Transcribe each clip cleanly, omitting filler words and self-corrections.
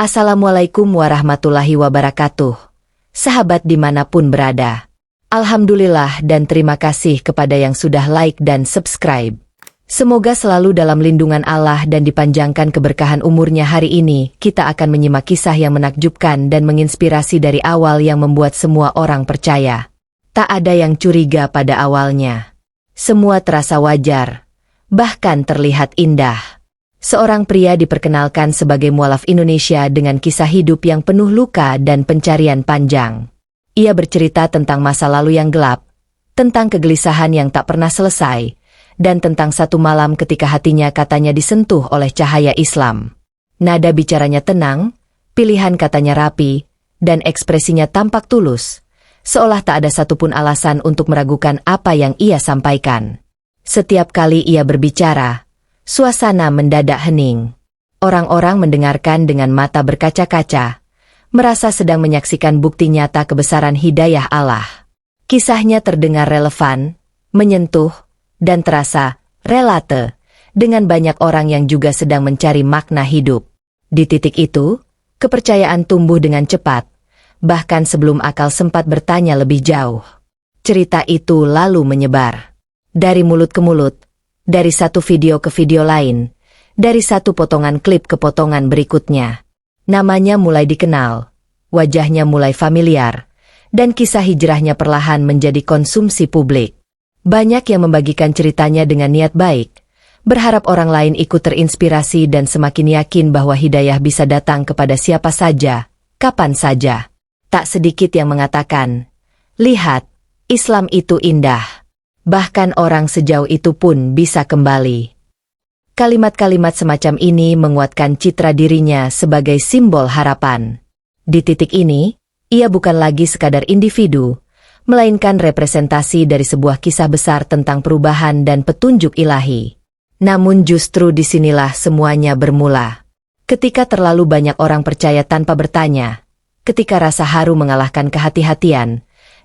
Assalamualaikum warahmatullahi wabarakatuh. Sahabat dimanapun berada. Alhamdulillah dan terima kasih kepada yang sudah like dan subscribe. Semoga selalu dalam lindungan Allah dan dipanjangkan keberkahan umurnya. Hari ini kita akan menyimak kisah yang menakjubkan dan menginspirasi dari awal yang membuat semua orang percaya. Tak ada yang curiga pada awalnya. Semua terasa wajar, bahkan terlihat indah. Seorang pria diperkenalkan sebagai mualaf Indonesia dengan kisah hidup yang penuh luka dan pencarian panjang. Ia bercerita tentang masa lalu yang gelap, tentang kegelisahan yang tak pernah selesai, dan tentang satu malam ketika hatinya katanya disentuh oleh cahaya Islam. Nada bicaranya tenang, pilihan katanya rapi, dan ekspresinya tampak tulus, seolah tak ada satupun alasan untuk meragukan apa yang ia sampaikan. Setiap kali ia berbicara, suasana mendadak hening. Orang-orang mendengarkan dengan mata berkaca-kaca, merasa sedang menyaksikan bukti nyata kebesaran hidayah Allah. Kisahnya terdengar relevan, menyentuh, dan terasa relate dengan banyak orang yang juga sedang mencari makna hidup. Di titik itu, kepercayaan tumbuh dengan cepat, bahkan sebelum akal sempat bertanya lebih jauh. Cerita itu lalu menyebar. Dari mulut ke mulut, dari satu video ke video lain, dari satu potongan klip ke potongan berikutnya. Namanya mulai dikenal, wajahnya mulai familiar, dan kisah hijrahnya perlahan menjadi konsumsi publik. Banyak yang membagikan ceritanya dengan niat baik, berharap orang lain ikut terinspirasi dan semakin yakin bahwa hidayah bisa datang kepada siapa saja, kapan saja. Tak sedikit yang mengatakan, "Lihat, Islam itu indah." Bahkan orang sejauh itu pun bisa kembali. Kalimat-kalimat semacam ini menguatkan citra dirinya sebagai simbol harapan. Di titik ini, ia bukan lagi sekadar individu, melainkan representasi dari sebuah kisah besar tentang perubahan dan petunjuk ilahi. Namun justru disinilah semuanya bermula. Ketika terlalu banyak orang percaya tanpa bertanya, ketika rasa haru mengalahkan kehati-hatian,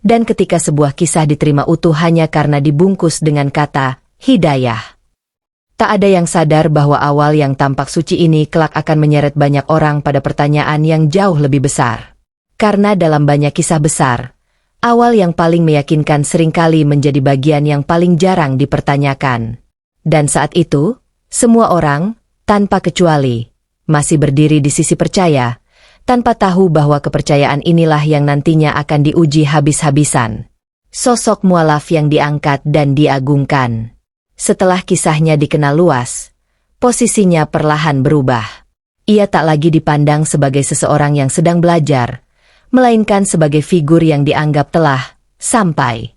dan ketika sebuah kisah diterima utuh hanya karena dibungkus dengan kata hidayah. Tak ada yang sadar bahwa awal yang tampak suci ini kelak akan menyeret banyak orang pada pertanyaan yang jauh lebih besar. Karena dalam banyak kisah besar, awal yang paling meyakinkan seringkali menjadi bagian yang paling jarang dipertanyakan. Dan saat itu, semua orang, tanpa kecuali, masih berdiri di sisi percaya, tanpa tahu bahwa kepercayaan inilah yang nantinya akan diuji habis-habisan. Sosok mualaf yang diangkat dan diagungkan. Setelah kisahnya dikenal luas, posisinya perlahan berubah. Ia tak lagi dipandang sebagai seseorang yang sedang belajar, melainkan sebagai figur yang dianggap telah sampai.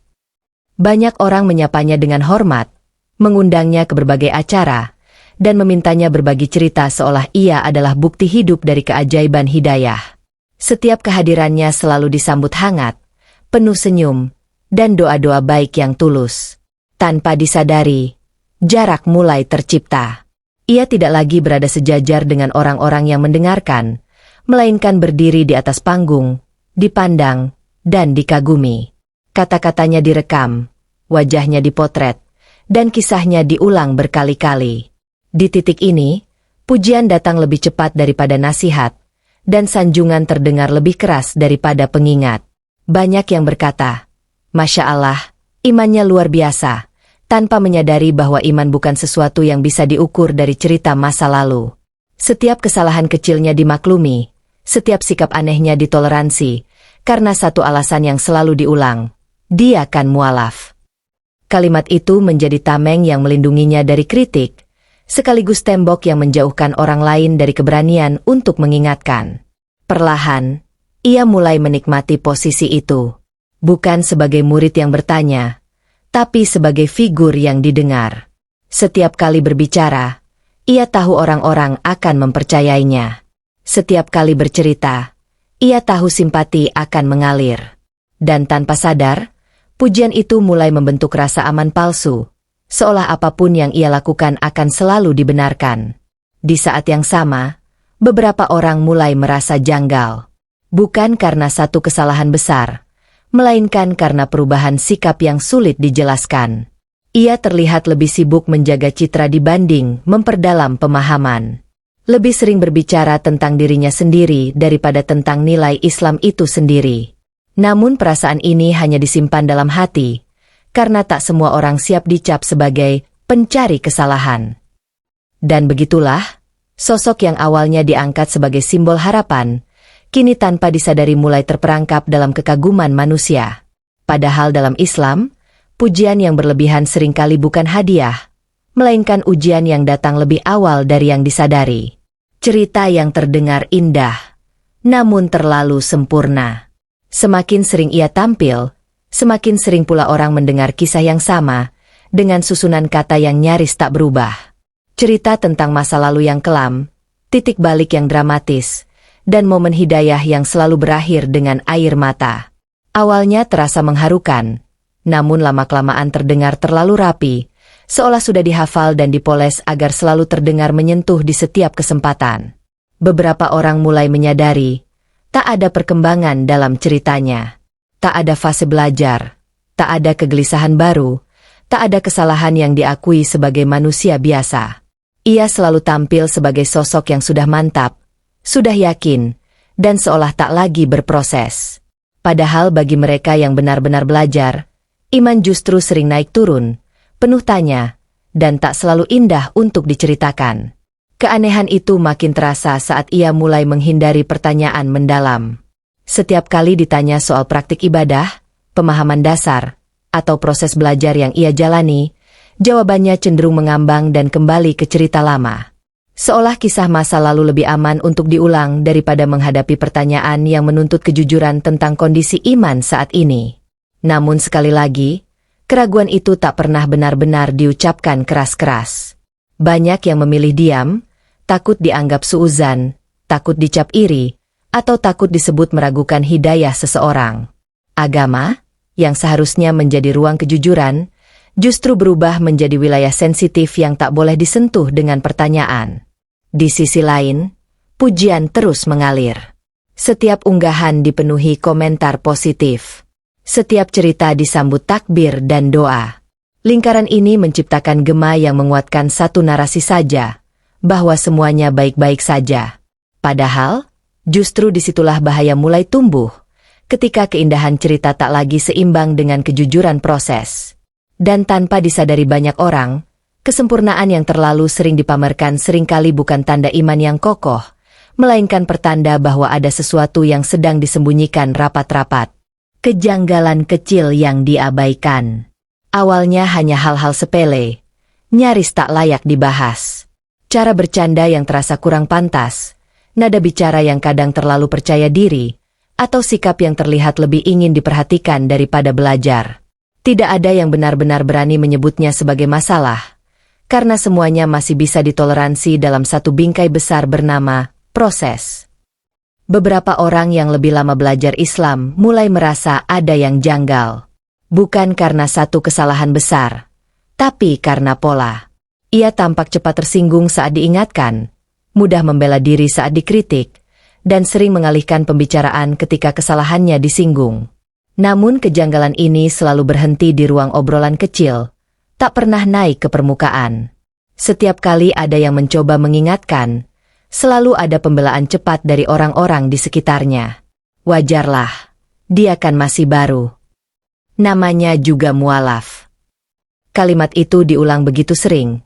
Banyak orang menyapanya dengan hormat, mengundangnya ke berbagai acara, dan memintanya berbagi cerita seolah ia adalah bukti hidup dari keajaiban hidayah. Setiap kehadirannya selalu disambut hangat, penuh senyum, dan doa-doa baik yang tulus. Tanpa disadari, jarak mulai tercipta. Ia tidak lagi berada sejajar dengan orang-orang yang mendengarkan, melainkan berdiri di atas panggung, dipandang, dan dikagumi. Kata-katanya direkam, wajahnya dipotret, dan kisahnya diulang berkali-kali. Di titik ini, pujian datang lebih cepat daripada nasihat, dan sanjungan terdengar lebih keras daripada pengingat. Banyak yang berkata, "Masya Allah, imannya luar biasa," tanpa menyadari bahwa iman bukan sesuatu yang bisa diukur dari cerita masa lalu. Setiap kesalahan kecilnya dimaklumi, setiap sikap anehnya ditoleransi, karena satu alasan yang selalu diulang, dia kan mualaf. Kalimat itu menjadi tameng yang melindunginya dari kritik, sekaligus tembok yang menjauhkan orang lain dari keberanian untuk mengingatkan. Perlahan, ia mulai menikmati posisi itu. Bukan sebagai murid yang bertanya, tapi sebagai figur yang didengar. Setiap kali berbicara, ia tahu orang-orang akan mempercayainya. Setiap kali bercerita, ia tahu simpati akan mengalir. Dan tanpa sadar, pujian itu mulai membentuk rasa aman palsu, seolah apapun yang ia lakukan akan selalu dibenarkan. Di saat yang sama, beberapa orang mulai merasa janggal. Bukan karena satu kesalahan besar, melainkan karena perubahan sikap yang sulit dijelaskan. Ia terlihat lebih sibuk menjaga citra dibanding memperdalam pemahaman. Lebih sering berbicara tentang dirinya sendiri daripada tentang nilai Islam itu sendiri. Namun perasaan ini hanya disimpan dalam hati, karena tak semua orang siap dicap sebagai pencari kesalahan. Dan begitulah, sosok yang awalnya diangkat sebagai simbol harapan, kini tanpa disadari mulai terperangkap dalam kekaguman manusia. Padahal dalam Islam, pujian yang berlebihan seringkali bukan hadiah, melainkan ujian yang datang lebih awal dari yang disadari. Cerita yang terdengar indah, namun terlalu sempurna. Semakin sering ia tampil, semakin sering pula orang mendengar kisah yang sama, dengan susunan kata yang nyaris tak berubah. Cerita tentang masa lalu yang kelam, titik balik yang dramatis, dan momen hidayah yang selalu berakhir dengan air mata. Awalnya terasa mengharukan, namun lama-kelamaan terdengar terlalu rapi, seolah sudah dihafal dan dipoles agar selalu terdengar menyentuh di setiap kesempatan. Beberapa orang mulai menyadari, tak ada perkembangan dalam ceritanya. Tak ada fase belajar, tak ada kegelisahan baru, tak ada kesalahan yang diakui sebagai manusia biasa. Ia selalu tampil sebagai sosok yang sudah mantap, sudah yakin, dan seolah tak lagi berproses. Padahal bagi mereka yang benar-benar belajar, iman justru sering naik turun, penuh tanya, dan tak selalu indah untuk diceritakan. Keanehan itu makin terasa saat ia mulai menghindari pertanyaan mendalam. Setiap kali ditanya soal praktik ibadah, pemahaman dasar, atau proses belajar yang ia jalani, jawabannya cenderung mengambang dan kembali ke cerita lama. Seolah kisah masa lalu lebih aman untuk diulang daripada menghadapi pertanyaan yang menuntut kejujuran tentang kondisi iman saat ini. Namun sekali lagi, keraguan itu tak pernah benar-benar diucapkan keras-keras. Banyak yang memilih diam, takut dianggap suuzan, takut dicap iri, atau takut disebut meragukan hidayah seseorang. Agama, yang seharusnya menjadi ruang kejujuran, justru berubah menjadi wilayah sensitif yang tak boleh disentuh dengan pertanyaan. Di sisi lain, pujian terus mengalir. Setiap unggahan dipenuhi komentar positif. Setiap cerita disambut takbir dan doa. Lingkaran ini menciptakan gema yang menguatkan satu narasi saja, bahwa semuanya baik-baik saja. Padahal, justru disitulah bahaya mulai tumbuh, ketika keindahan cerita tak lagi seimbang dengan kejujuran proses. Dan tanpa disadari banyak orang, kesempurnaan yang terlalu sering dipamerkan seringkali bukan tanda iman yang kokoh, melainkan pertanda bahwa ada sesuatu yang sedang disembunyikan rapat-rapat. Kejanggalan kecil yang diabaikan. Awalnya hanya hal-hal sepele, nyaris tak layak dibahas. Cara bercanda yang terasa kurang pantas, nada bicara yang kadang terlalu percaya diri, atau sikap yang terlihat lebih ingin diperhatikan daripada belajar. Tidak ada yang benar-benar berani menyebutnya sebagai masalah, karena semuanya masih bisa ditoleransi dalam satu bingkai besar bernama proses. Beberapa orang yang lebih lama belajar Islam mulai merasa ada yang janggal. Bukan karena satu kesalahan besar, tapi karena pola. Ia tampak cepat tersinggung saat diingatkan, mudah membela diri saat dikritik, dan sering mengalihkan pembicaraan ketika kesalahannya disinggung. Namun kejanggalan ini selalu berhenti di ruang obrolan kecil, tak pernah naik ke permukaan. Setiap kali ada yang mencoba mengingatkan, selalu ada pembelaan cepat dari orang-orang di sekitarnya. Wajarlah, dia kan masih baru. Namanya juga mualaf. Kalimat itu diulang begitu sering,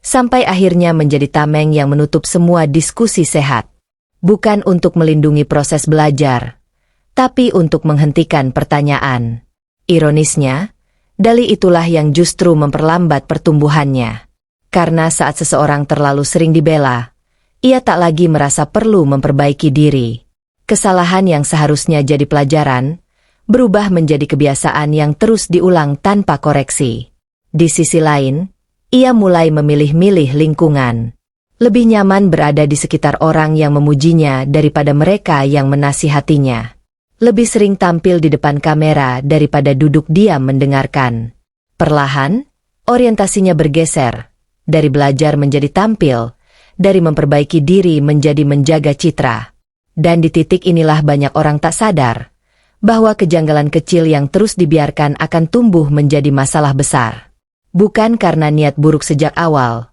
sampai akhirnya menjadi tameng yang menutup semua diskusi sehat. Bukan untuk melindungi proses belajar, tapi untuk menghentikan pertanyaan. Ironisnya, dalih itulah yang justru memperlambat pertumbuhannya. Karena saat seseorang terlalu sering dibela, ia tak lagi merasa perlu memperbaiki diri. Kesalahan yang seharusnya jadi pelajaran, berubah menjadi kebiasaan yang terus diulang tanpa koreksi. Di sisi lain, ia mulai memilih-milih lingkungan. Lebih nyaman berada di sekitar orang yang memujinya daripada mereka yang menasihatinya. Lebih sering tampil di depan kamera daripada duduk diam mendengarkan. Perlahan, orientasinya bergeser, dari belajar menjadi tampil, dari memperbaiki diri menjadi menjaga citra. Dan di titik inilah banyak orang tak sadar, bahwa kejanggalan kecil yang terus dibiarkan akan tumbuh menjadi masalah besar. Bukan karena niat buruk sejak awal,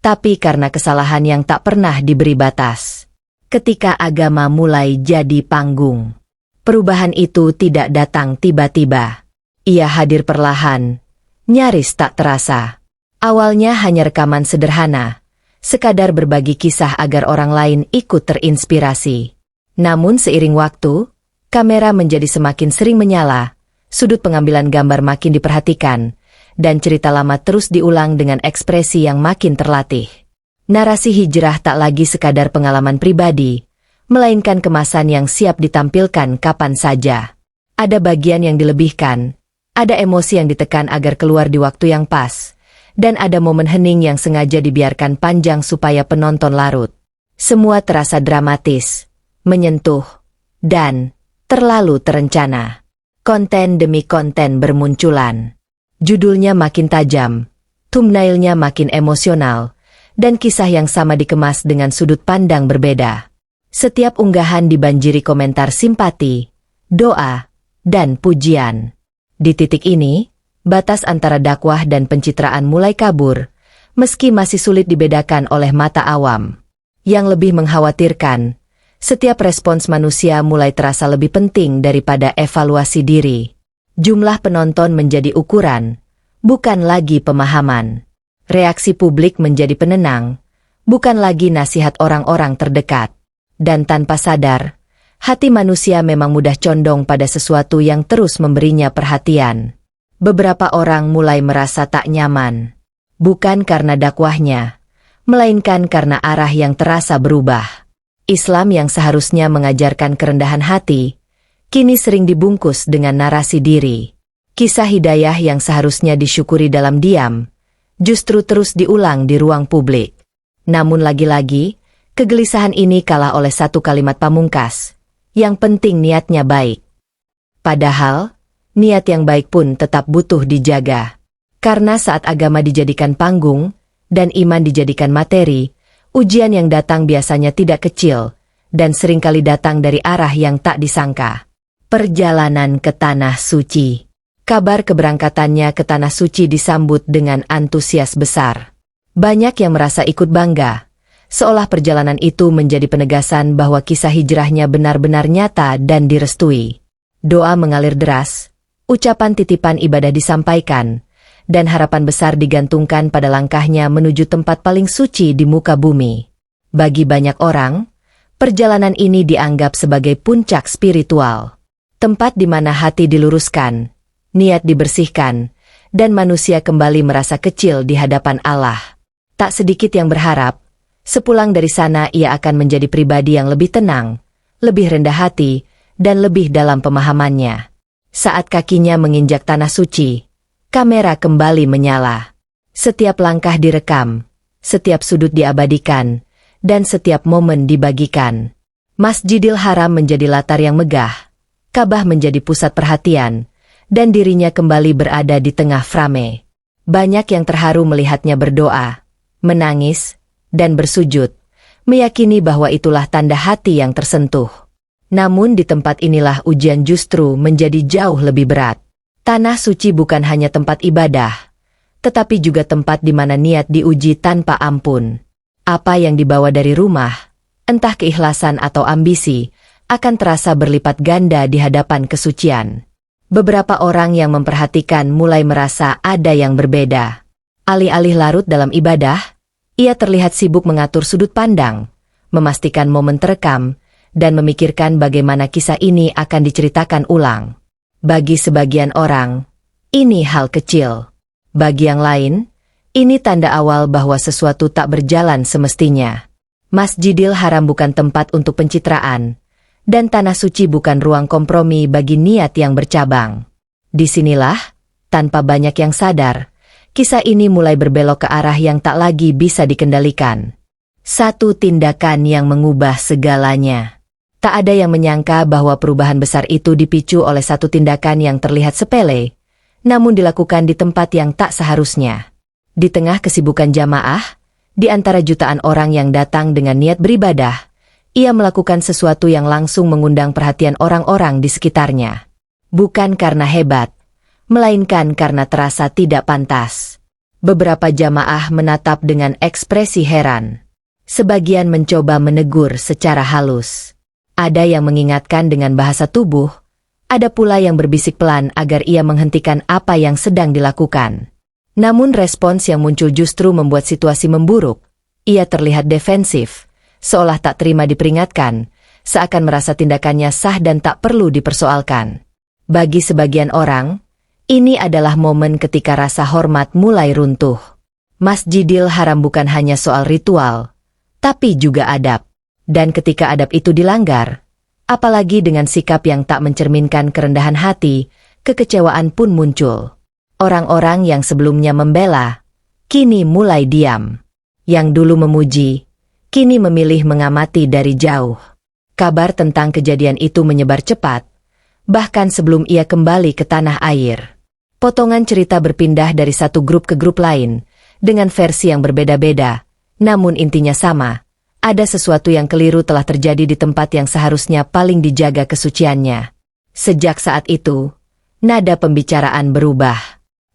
tapi karena kesalahan yang tak pernah diberi batas. Ketika agama mulai jadi panggung, perubahan itu tidak datang tiba-tiba. Ia hadir perlahan, nyaris tak terasa. Awalnya hanya rekaman sederhana, sekadar berbagi kisah agar orang lain ikut terinspirasi. Namun seiring waktu, kamera menjadi semakin sering menyala, sudut pengambilan gambar makin diperhatikan, dan cerita lama terus diulang dengan ekspresi yang makin terlatih. Narasi hijrah tak lagi sekadar pengalaman pribadi, melainkan kemasan yang siap ditampilkan kapan saja. Ada bagian yang dilebihkan, ada emosi yang ditekan agar keluar di waktu yang pas, dan ada momen hening yang sengaja dibiarkan panjang supaya penonton larut. Semua terasa dramatis, menyentuh, dan terlalu terencana. Konten demi konten bermunculan. Judulnya makin tajam, thumbnailnya makin emosional, dan kisah yang sama dikemas dengan sudut pandang berbeda. Setiap unggahan dibanjiri komentar simpati, doa, dan pujian. Di titik ini, batas antara dakwah dan pencitraan mulai kabur, meski masih sulit dibedakan oleh mata awam. Yang lebih mengkhawatirkan, setiap respons manusia mulai terasa lebih penting daripada evaluasi diri. Jumlah penonton menjadi ukuran, bukan lagi pemahaman. Reaksi publik menjadi penenang, bukan lagi nasihat orang-orang terdekat. Dan tanpa sadar, hati manusia memang mudah condong pada sesuatu yang terus memberinya perhatian. Beberapa orang mulai merasa tak nyaman, bukan karena dakwahnya, melainkan karena arah yang terasa berubah. Islam yang seharusnya mengajarkan kerendahan hati, kini sering dibungkus dengan narasi diri. Kisah hidayah yang seharusnya disyukuri dalam diam, justru terus diulang di ruang publik. Namun lagi-lagi, kegelisahan ini kalah oleh satu kalimat pamungkas, yang penting niatnya baik. Padahal, niat yang baik pun tetap butuh dijaga. Karena saat agama dijadikan panggung, dan iman dijadikan materi, ujian yang datang biasanya tidak kecil, dan seringkali datang dari arah yang tak disangka. Perjalanan ke Tanah Suci. Kabar keberangkatannya ke Tanah Suci disambut dengan antusias besar. Banyak yang merasa ikut bangga, seolah perjalanan itu menjadi penegasan bahwa kisah hijrahnya benar-benar nyata dan direstui. Doa mengalir deras, ucapan titipan ibadah disampaikan, dan harapan besar digantungkan pada langkahnya menuju tempat paling suci di muka bumi. Bagi banyak orang, perjalanan ini dianggap sebagai puncak spiritual. Tempat di mana hati diluruskan, niat dibersihkan, dan manusia kembali merasa kecil di hadapan Allah. Tak sedikit yang berharap, sepulang dari sana ia akan menjadi pribadi yang lebih tenang, lebih rendah hati, dan lebih dalam pemahamannya. Saat kakinya menginjak Tanah Suci, kamera kembali menyala. Setiap langkah direkam, setiap sudut diabadikan, dan setiap momen dibagikan. Masjidil Haram menjadi latar yang megah, Ka'bah menjadi pusat perhatian, dan dirinya kembali berada di tengah frame. Banyak yang terharu melihatnya berdoa, menangis, dan bersujud, meyakini bahwa itulah tanda hati yang tersentuh. Namun di tempat inilah ujian justru menjadi jauh lebih berat. Tanah Suci bukan hanya tempat ibadah, tetapi juga tempat di mana niat diuji tanpa ampun. Apa yang dibawa dari rumah, entah keikhlasan atau ambisi, akan terasa berlipat ganda di hadapan kesucian. Beberapa orang yang memperhatikan mulai merasa ada yang berbeda. Alih-alih larut dalam ibadah, ia terlihat sibuk mengatur sudut pandang, memastikan momen terekam, dan memikirkan bagaimana kisah ini akan diceritakan ulang. Bagi sebagian orang, ini hal kecil. Bagi yang lain, ini tanda awal bahwa sesuatu tak berjalan semestinya. Masjidil Haram bukan tempat untuk pencitraan, dan Tanah Suci bukan ruang kompromi bagi niat yang bercabang. Disinilah, tanpa banyak yang sadar, kisah ini mulai berbelok ke arah yang tak lagi bisa dikendalikan. Satu tindakan yang mengubah segalanya. Tak ada yang menyangka bahwa perubahan besar itu dipicu oleh satu tindakan yang terlihat sepele, namun dilakukan di tempat yang tak seharusnya. Di tengah kesibukan jamaah, di antara jutaan orang yang datang dengan niat beribadah, ia melakukan sesuatu yang langsung mengundang perhatian orang-orang di sekitarnya. Bukan karena hebat, melainkan karena terasa tidak pantas. Beberapa jamaah menatap dengan ekspresi heran. Sebagian mencoba menegur secara halus. Ada yang mengingatkan dengan bahasa tubuh, ada pula yang berbisik pelan agar ia menghentikan apa yang sedang dilakukan. Namun respons yang muncul justru membuat situasi memburuk. Ia terlihat defensif, seolah tak terima diperingatkan, seakan merasa tindakannya sah dan tak perlu dipersoalkan. Bagi sebagian orang, ini adalah momen ketika rasa hormat mulai runtuh. Masjidil Haram bukan hanya soal ritual, tapi juga adab. Dan ketika adab itu dilanggar, apalagi dengan sikap yang tak mencerminkan kerendahan hati, kekecewaan pun muncul. Orang-orang yang sebelumnya membela, kini mulai diam. Yang dulu memuji, kini memilih mengamati dari jauh. Kabar tentang kejadian itu menyebar cepat, bahkan sebelum ia kembali ke tanah air. Potongan cerita berpindah dari satu grup ke grup lain, dengan versi yang berbeda-beda, namun intinya sama. Ada sesuatu yang keliru telah terjadi di tempat yang seharusnya paling dijaga kesuciannya. Sejak saat itu, nada pembicaraan berubah.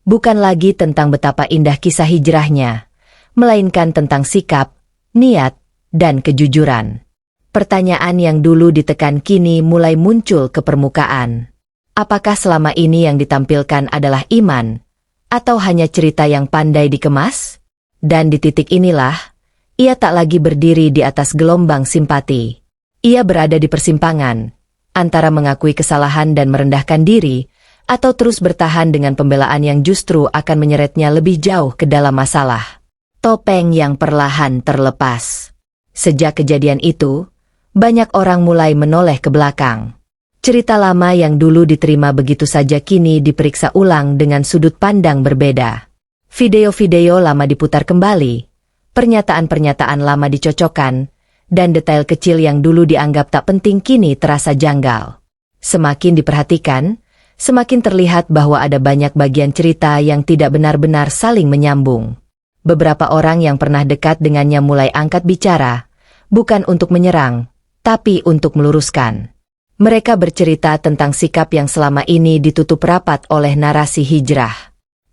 Bukan lagi tentang betapa indah kisah hijrahnya, melainkan tentang sikap, niat, dan kejujuran. Pertanyaan yang dulu ditekan kini mulai muncul ke permukaan. Apakah selama ini yang ditampilkan adalah iman, atau hanya cerita yang pandai dikemas? Dan di titik inilah, ia tak lagi berdiri di atas gelombang simpati. Ia berada di persimpangan, antara mengakui kesalahan dan merendahkan diri, atau terus bertahan dengan pembelaan yang justru akan menyeretnya lebih jauh ke dalam masalah. Topeng yang perlahan terlepas. Sejak kejadian itu, banyak orang mulai menoleh ke belakang. Cerita lama yang dulu diterima begitu saja kini diperiksa ulang dengan sudut pandang berbeda. Video-video lama diputar kembali, pernyataan-pernyataan lama dicocokkan, dan detail kecil yang dulu dianggap tak penting kini terasa janggal. Semakin diperhatikan, semakin terlihat bahwa ada banyak bagian cerita yang tidak benar-benar saling menyambung. Beberapa orang yang pernah dekat dengannya mulai angkat bicara, bukan untuk menyerang, tapi untuk meluruskan. Mereka bercerita tentang sikap yang selama ini ditutup rapat oleh narasi hijrah,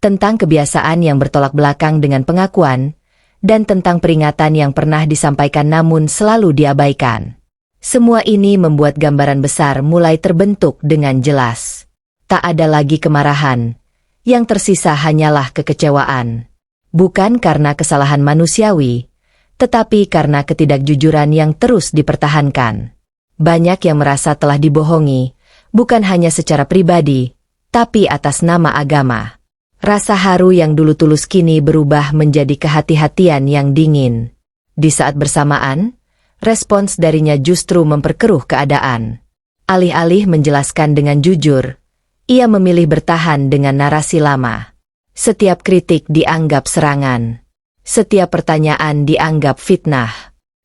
tentang kebiasaan yang bertolak belakang dengan pengakuan, dan tentang peringatan yang pernah disampaikan namun selalu diabaikan. Semua ini membuat gambaran besar mulai terbentuk dengan jelas. Tak ada lagi kemarahan, yang tersisa hanyalah kekecewaan. Bukan karena kesalahan manusiawi, tetapi karena ketidakjujuran yang terus dipertahankan. Banyak yang merasa telah dibohongi, bukan hanya secara pribadi, tapi atas nama agama. Rasa haru yang dulu tulus kini berubah menjadi kehati-hatian yang dingin. Di saat bersamaan, respons darinya justru memperkeruh keadaan. Alih-alih menjelaskan dengan jujur, ia memilih bertahan dengan narasi lama. Setiap kritik dianggap serangan. Setiap pertanyaan dianggap fitnah.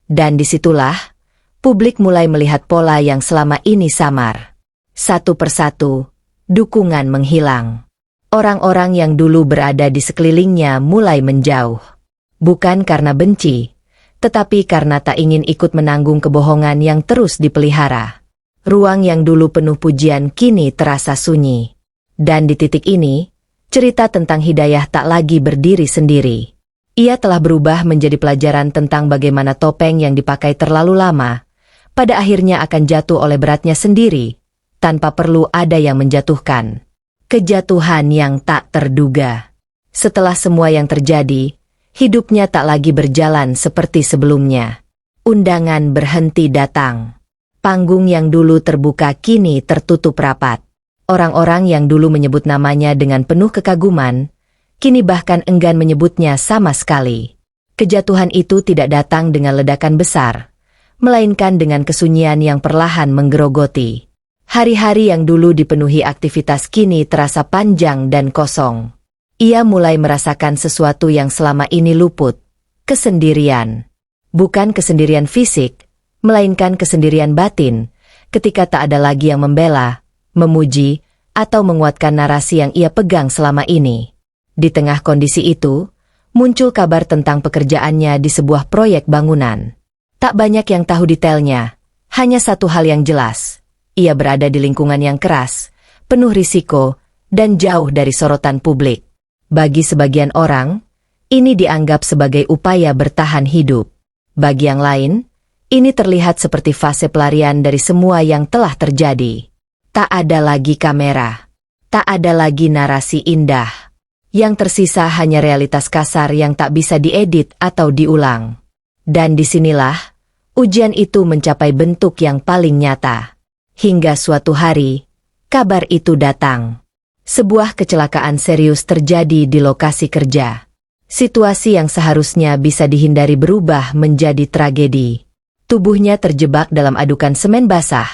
Dan disitulah, publik mulai melihat pola yang selama ini samar. Satu persatu, dukungan menghilang. Orang-orang yang dulu berada di sekelilingnya mulai menjauh. Bukan karena benci, tetapi karena tak ingin ikut menanggung kebohongan yang terus dipelihara. Ruang yang dulu penuh pujian kini terasa sunyi. Dan di titik ini, cerita tentang Hidayah tak lagi berdiri sendiri. Ia telah berubah menjadi pelajaran tentang bagaimana topeng yang dipakai terlalu lama, pada akhirnya akan jatuh oleh beratnya sendiri, tanpa perlu ada yang menjatuhkan. Kejatuhan yang tak terduga. Setelah semua yang terjadi, hidupnya tak lagi berjalan seperti sebelumnya. Undangan berhenti datang. Panggung yang dulu terbuka kini tertutup rapat. Orang-orang yang dulu menyebut namanya dengan penuh kekaguman, kini bahkan enggan menyebutnya sama sekali. Kejatuhan itu tidak datang dengan ledakan besar, melainkan dengan kesunyian yang perlahan menggerogoti. Hari-hari yang dulu dipenuhi aktivitas kini terasa panjang dan kosong. Ia mulai merasakan sesuatu yang selama ini luput, kesendirian. Bukan kesendirian fisik, melainkan kesendirian batin, ketika tak ada lagi yang membela, memuji, atau menguatkan narasi yang ia pegang selama ini. Di tengah kondisi itu, muncul kabar tentang pekerjaannya di sebuah proyek bangunan. Tak banyak yang tahu detailnya, hanya satu hal yang jelas. Ia berada di lingkungan yang keras, penuh risiko, dan jauh dari sorotan publik. Bagi sebagian orang, ini dianggap sebagai upaya bertahan hidup. Bagi yang lain, ini terlihat seperti fase pelarian dari semua yang telah terjadi. Tak ada lagi kamera. Tak ada lagi narasi indah. Yang tersisa hanya realitas kasar yang tak bisa diedit atau diulang. Dan disinilah, ujian itu mencapai bentuk yang paling nyata. Hingga suatu hari, kabar itu datang. Sebuah kecelakaan serius terjadi di lokasi kerja. Situasi yang seharusnya bisa dihindari berubah menjadi tragedi. Tubuhnya terjebak dalam adukan semen basah,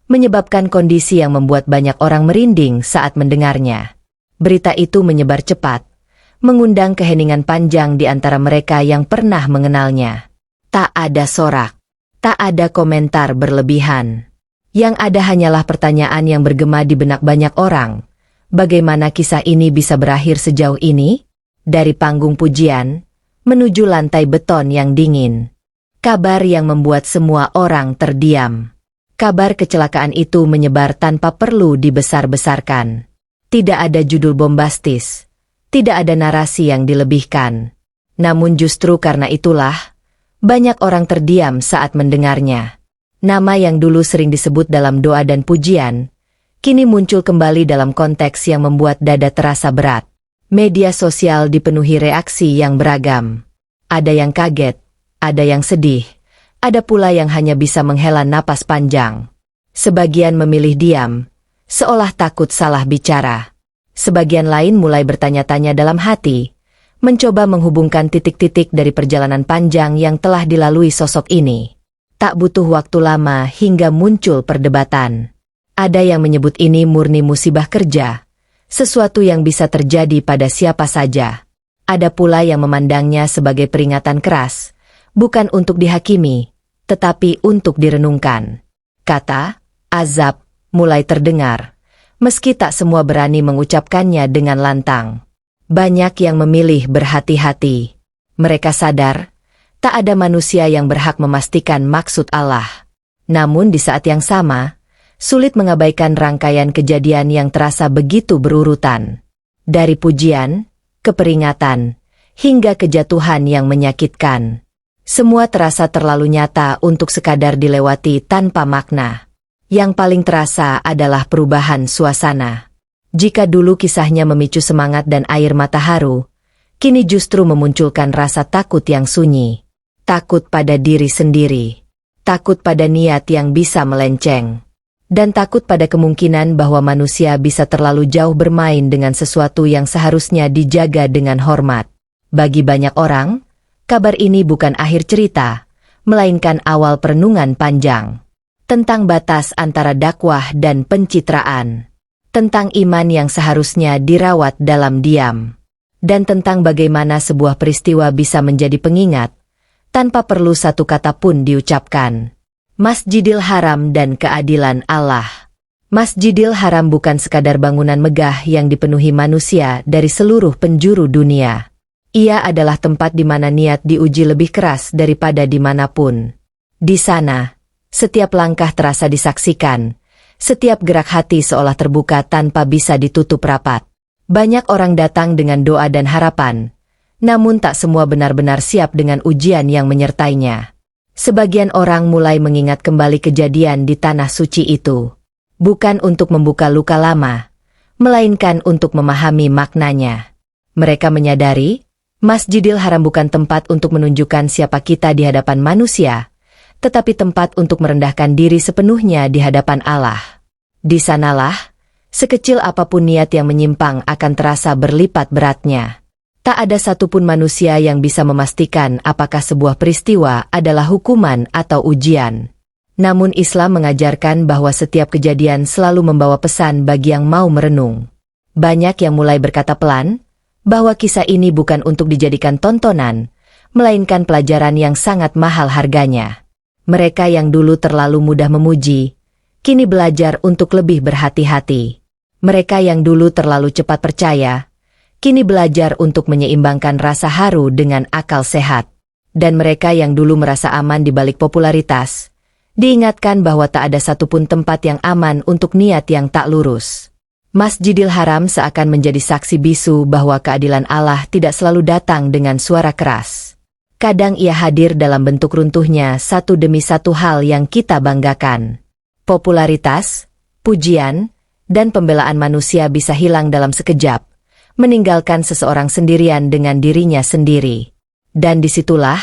menyebabkan kondisi yang membuat banyak orang merinding saat mendengarnya. Berita itu menyebar cepat, mengundang keheningan panjang di antara mereka yang pernah mengenalnya. Tak ada sorak, tak ada komentar berlebihan. Yang ada hanyalah pertanyaan yang bergema di benak banyak orang. Bagaimana kisah ini bisa berakhir sejauh ini? Dari panggung pujian, menuju lantai beton yang dingin. Kabar yang membuat semua orang terdiam. Kabar kecelakaan itu menyebar tanpa perlu dibesar-besarkan. Tidak ada judul bombastis. Tidak ada narasi yang dilebihkan. Namun justru karena itulah, banyak orang terdiam saat mendengarnya. Nama yang dulu sering disebut dalam doa dan pujian, kini muncul kembali dalam konteks yang membuat dada terasa berat. Media sosial dipenuhi reaksi yang beragam. Ada yang kaget, ada yang sedih, ada pula yang hanya bisa menghela napas panjang. Sebagian memilih diam, seolah takut salah bicara. Sebagian lain mulai bertanya-tanya dalam hati, mencoba menghubungkan titik-titik dari perjalanan panjang yang telah dilalui sosok ini. Tak butuh waktu lama hingga muncul perdebatan. Ada yang menyebut ini murni musibah kerja. Sesuatu yang bisa terjadi pada siapa saja. Ada pula yang memandangnya sebagai peringatan keras, bukan untuk dihakimi, tetapi untuk direnungkan. Kata azab mulai terdengar, meski tak semua berani mengucapkannya dengan lantang. Banyak yang memilih berhati-hati. Mereka sadar, tak ada manusia yang berhak memastikan maksud Allah. Namun di saat yang sama, sulit mengabaikan rangkaian kejadian yang terasa begitu berurutan. Dari pujian, ke peringatan, hingga kejatuhan yang menyakitkan. Semua terasa terlalu nyata untuk sekadar dilewati tanpa makna. Yang paling terasa adalah perubahan suasana. Jika dulu kisahnya memicu semangat dan air mata haru, kini justru memunculkan rasa takut yang sunyi. Takut pada diri sendiri. Takut pada niat yang bisa melenceng. Dan takut pada kemungkinan bahwa manusia bisa terlalu jauh bermain dengan sesuatu yang seharusnya dijaga dengan hormat. Bagi banyak orang, kabar ini bukan akhir cerita, melainkan awal perenungan panjang. Tentang batas antara dakwah dan pencitraan. Tentang iman yang seharusnya dirawat dalam diam. Dan tentang bagaimana sebuah peristiwa bisa menjadi pengingat, tanpa perlu satu kata pun diucapkan. Masjidil Haram dan keadilan Allah. Masjidil Haram bukan sekadar bangunan megah yang dipenuhi manusia dari seluruh penjuru dunia. Ia adalah tempat di mana niat diuji lebih keras daripada dimanapun. Di sana, setiap langkah terasa disaksikan, setiap gerak hati seolah terbuka tanpa bisa ditutup rapat. Banyak orang datang dengan doa dan harapan, namun tak semua benar-benar siap dengan ujian yang menyertainya. Sebagian orang mulai mengingat kembali kejadian di tanah suci itu. Bukan untuk membuka luka lama, melainkan untuk memahami maknanya. Mereka menyadari, Masjidil Haram bukan tempat untuk menunjukkan siapa kita di hadapan manusia, tetapi tempat untuk merendahkan diri sepenuhnya di hadapan Allah. Di sanalah, sekecil apapun niat yang menyimpang akan terasa berlipat beratnya. Tak ada satupun manusia yang bisa memastikan apakah sebuah peristiwa adalah hukuman atau ujian. Namun Islam mengajarkan bahwa setiap kejadian selalu membawa pesan bagi yang mau merenung. Banyak yang mulai berkata pelan, bahwa kisah ini bukan untuk dijadikan tontonan, melainkan pelajaran yang sangat mahal harganya. Mereka yang dulu terlalu mudah memuji, kini belajar untuk lebih berhati-hati. Mereka yang dulu terlalu cepat percaya, kini belajar untuk menyeimbangkan rasa haru dengan akal sehat. Dan mereka yang dulu merasa aman di balik popularitas, diingatkan bahwa tak ada satupun tempat yang aman untuk niat yang tak lurus. Masjidil Haram seakan menjadi saksi bisu bahwa keadilan Allah tidak selalu datang dengan suara keras. Kadang ia hadir dalam bentuk runtuhnya satu demi satu hal yang kita banggakan. Popularitas, pujian, dan pembelaan manusia bisa hilang dalam sekejap, meninggalkan seseorang sendirian dengan dirinya sendiri. Dan disitulah,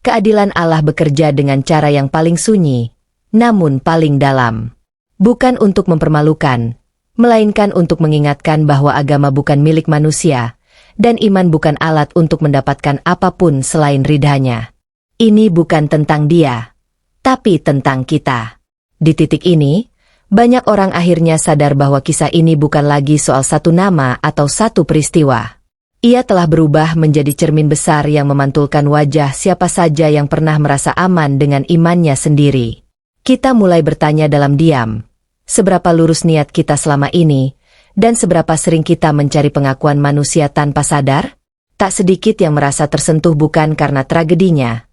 keadilan Allah bekerja dengan cara yang paling sunyi, namun paling dalam. Bukan untuk mempermalukan, melainkan untuk mengingatkan bahwa agama bukan milik manusia, dan iman bukan alat untuk mendapatkan apapun selain ridhanya. Ini bukan tentang dia, tapi tentang kita. Di titik ini, banyak orang akhirnya sadar bahwa kisah ini bukan lagi soal satu nama atau satu peristiwa. Ia telah berubah menjadi cermin besar yang memantulkan wajah siapa saja yang pernah merasa aman dengan imannya sendiri. Kita mulai bertanya dalam diam, seberapa lurus niat kita selama ini, dan seberapa sering kita mencari pengakuan manusia tanpa sadar? Tak sedikit yang merasa tersentuh bukan karena tragedinya,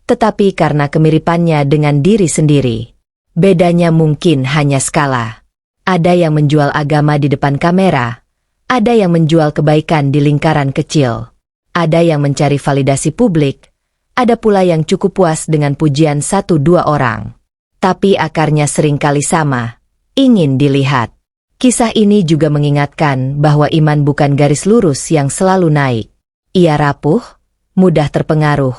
tetapi karena kemiripannya dengan diri sendiri. Bedanya mungkin hanya skala. Ada yang menjual agama di depan kamera, ada yang menjual kebaikan di lingkaran kecil, ada yang mencari validasi publik, ada pula yang cukup puas dengan pujian 1-2 orang. Tapi akarnya seringkali sama, ingin dilihat. Kisah ini juga mengingatkan bahwa iman bukan garis lurus yang selalu naik. Ia rapuh, mudah terpengaruh,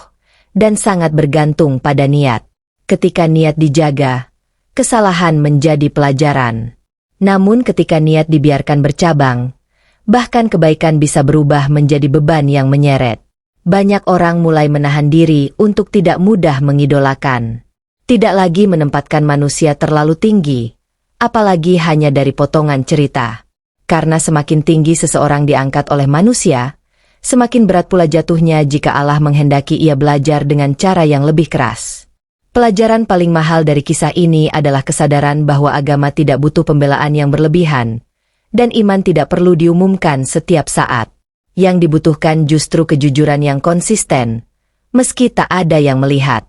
dan sangat bergantung pada niat. Ketika niat dijaga, kesalahan menjadi pelajaran. Namun ketika niat dibiarkan bercabang, bahkan kebaikan bisa berubah menjadi beban yang menyeret. Banyak orang mulai menahan diri untuk tidak mudah mengidolakan. Tidak lagi menempatkan manusia terlalu tinggi, apalagi hanya dari potongan cerita. Karena semakin tinggi seseorang diangkat oleh manusia, semakin berat pula jatuhnya jika Allah menghendaki ia belajar dengan cara yang lebih keras. Pelajaran paling mahal dari kisah ini adalah kesadaran bahwa agama tidak butuh pembelaan yang berlebihan, dan iman tidak perlu diumumkan setiap saat. Yang dibutuhkan justru kejujuran yang konsisten, meski tak ada yang melihat.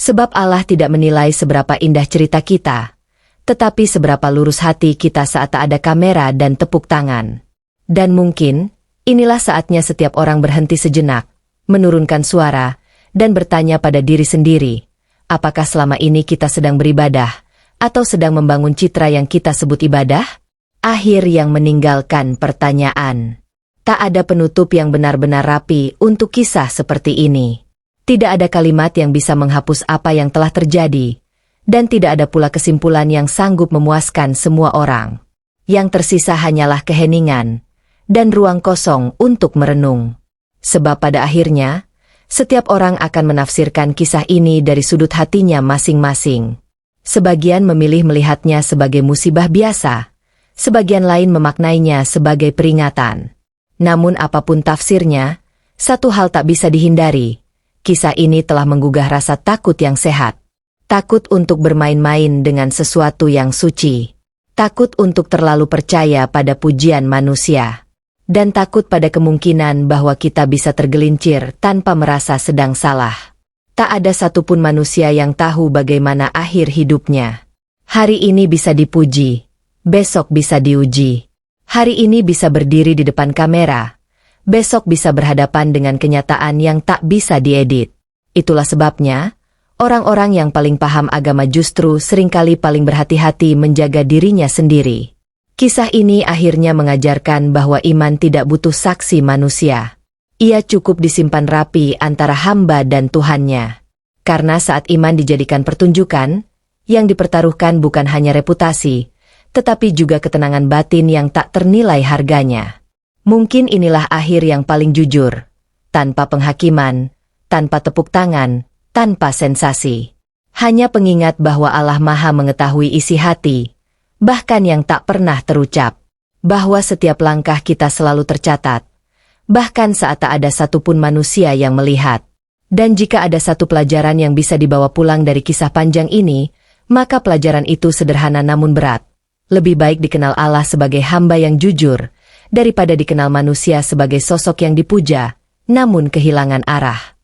Sebab Allah tidak menilai seberapa indah cerita kita, tetapi seberapa lurus hati kita saat tak ada kamera dan tepuk tangan. Dan mungkin, inilah saatnya setiap orang berhenti sejenak, menurunkan suara, dan bertanya pada diri sendiri, apakah selama ini kita sedang beribadah, atau sedang membangun citra yang kita sebut ibadah? Akhir yang meninggalkan pertanyaan. Tak ada penutup yang benar-benar rapi untuk kisah seperti ini. Tidak ada kalimat yang bisa menghapus apa yang telah terjadi, dan tidak ada pula kesimpulan yang sanggup memuaskan semua orang. Yang tersisa hanyalah keheningan, dan ruang kosong untuk merenung. Sebab pada akhirnya, setiap orang akan menafsirkan kisah ini dari sudut hatinya masing-masing. Sebagian memilih melihatnya sebagai musibah biasa, sebagian lain memaknainya sebagai peringatan. Namun apapun tafsirnya, satu hal tak bisa dihindari. Kisah ini telah menggugah rasa takut yang sehat. Takut untuk bermain-main dengan sesuatu yang suci. Takut untuk terlalu percaya pada pujian manusia. Dan takut pada kemungkinan bahwa kita bisa tergelincir tanpa merasa sedang salah. Tak ada satupun manusia yang tahu bagaimana akhir hidupnya. Hari ini bisa dipuji, besok bisa diuji. Hari ini bisa berdiri di depan kamera, besok bisa berhadapan dengan kenyataan yang tak bisa diedit. Itulah sebabnya, orang-orang yang paling paham agama justru seringkali paling berhati-hati menjaga dirinya sendiri. Kisah ini akhirnya mengajarkan bahwa iman tidak butuh saksi manusia. Ia cukup disimpan rapi antara hamba dan Tuhannya. Karena saat iman dijadikan pertunjukan, yang dipertaruhkan bukan hanya reputasi, tetapi juga ketenangan batin yang tak ternilai harganya. Mungkin inilah akhir yang paling jujur, tanpa penghakiman, tanpa tepuk tangan, tanpa sensasi. Hanya pengingat bahwa Allah Maha mengetahui isi hati, bahkan yang tak pernah terucap. Bahwa setiap langkah kita selalu tercatat, bahkan saat tak ada satupun manusia yang melihat. Dan jika ada satu pelajaran yang bisa dibawa pulang dari kisah panjang ini, maka pelajaran itu sederhana namun berat. Lebih baik dikenal Allah sebagai hamba yang jujur, daripada dikenal manusia sebagai sosok yang dipuja, namun kehilangan arah.